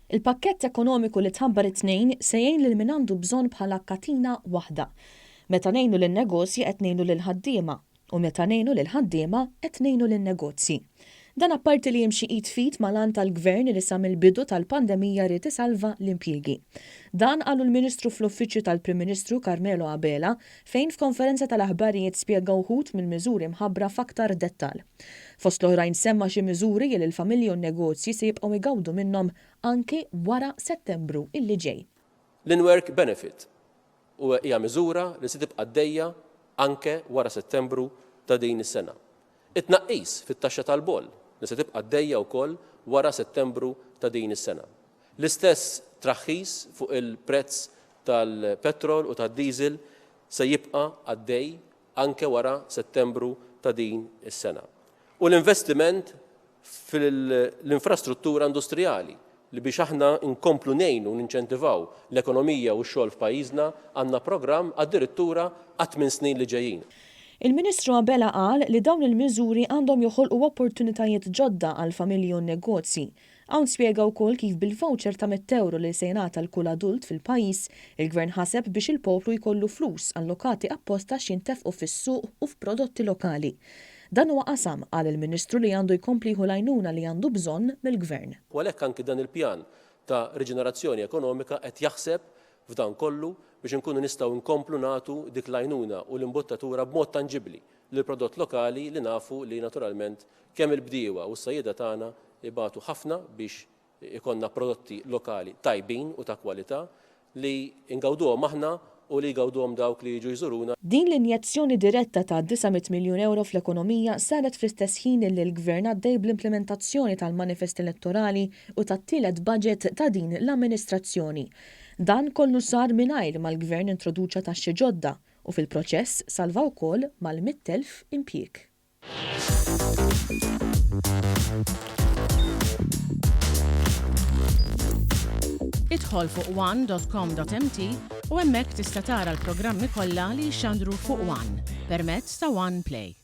Il-pakkett ekonomiku li tħabbar it-tnejn se jgħin lil min għandu bżonn bħala katina waħda. Meta ngħinu lin-negozji qed ngħinu lill-ħaddiema u meta ngħinu lill-ħaddiema qed ngħinu lin-negozji. Dan apparti li jimxi id fit mal-għan tal-gvern li sa mill-bidu tal-pandemija rid isalva l-impjiegi. Dan qalu l-Ministru fl-Uffiċċju tal-Prim Ministru Carmelo Abela fejn f'konferenza tal-aħbarijiet spjega wħud mill-miżuri mħabbra f'aktar dettall. Fost l-oħrajn semma xi miżuri li l-familji u n-negozji se jibqgħu igawdu minnhom anke wara Settembru illi ġej. L-in-work benefit hija miżura li se tibqa' għaddejja anke wara Settembru ta' din is-sena. It-tnaqqis fit-taxxa tal-boll li se tibqa' għaddejja wkoll wara Settembru ta' din is-sena. L-istess traħħis fuq il-prezz tal-petrol u tad-diesel se jibqa' għaddej anke wara Settembru ta' din is-sena. U l-investiment fil-infrastruttura industrijali li biex aħna nkomplu ngħinu ninċentivaw l-ekonomija u x-xogħol f'pajjiżna għandna programm addirittura għat 8 snin li ġejjin. Il-Ministru Abela qal li dawn il-miżuri għandhom joħolqu opportunitajiet ġodda għal familji u negozji. Hawn spjega wkoll kif bil-voucher ta' €100 li se jingħata l-kull adult fil-pajjiż, il-Gvern ħaseb biex il-poplu jkollu flus allokati apposta x'jintefqu fis-suq u f'prodotti lokali. Dan huwa qasam qal il-Ministru li għandu jkompli jieħu l-għajnuna li għandu bżonn mill-Gvern. U għalhekk anke dan il-pjan ta' riġenerazzjoni ekonomika qed jaħseb f'dan kollu biex inkunu nistgħu nkomplu nagħtu dik l-għajnuna u l-imbottatura b'mod tanġibbli lil prodott lokali li nafu li naturalment kemm il-bdiewa u s-sajjieda tagħna ibatu ħafna biex ikonna prodotti lokali tajbin u ta' kwalità li ngawduhom aħna u li jgawduhom dawk li jiġu jżuruna. Din l-injezzjoni diretta ta' €900 miljun fl-ekonomija saret fl-istess ħin li l-Gvern għaddej bl-implementazzjoni tal-manifest elettorali u tat-tielet budget ta' din l-amministrazzjoni. Dan kollu sar mingħajr mal-Gvern introduċa taxxi ġodda u fil-proċess salva wkoll mal-100,000 impjieg. Idħol fuq one.com.mt u hemmhekk tista' tara l-programmi kollha li jxandru fuq One permezz ta' One Play.